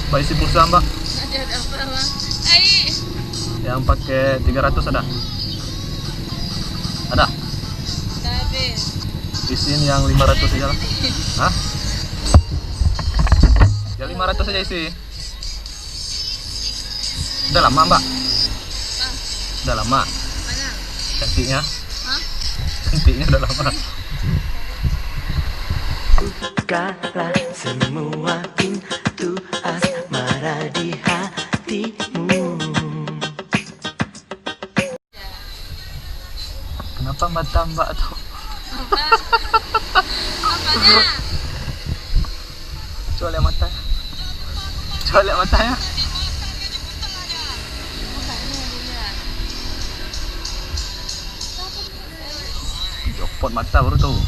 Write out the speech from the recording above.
Mbak isi pulsa mbak. Ada apa bang? Ai. Yang pakai 300 ada? Ada? Udah habis. Isiin yang 500 aja lah. Hah? Ya 500 aja isi. Udah lama mbak? Bang, Udah lama? mana? Gantinya? Hah? Gantinya udah lama. Bukalah semua pintu asmara di hatimu. Kenapa mata mbak tuh? Apa? Apanya? Coba lihat mata. Coba lihat matanya. Apanya dia? Copot mata baru tuh.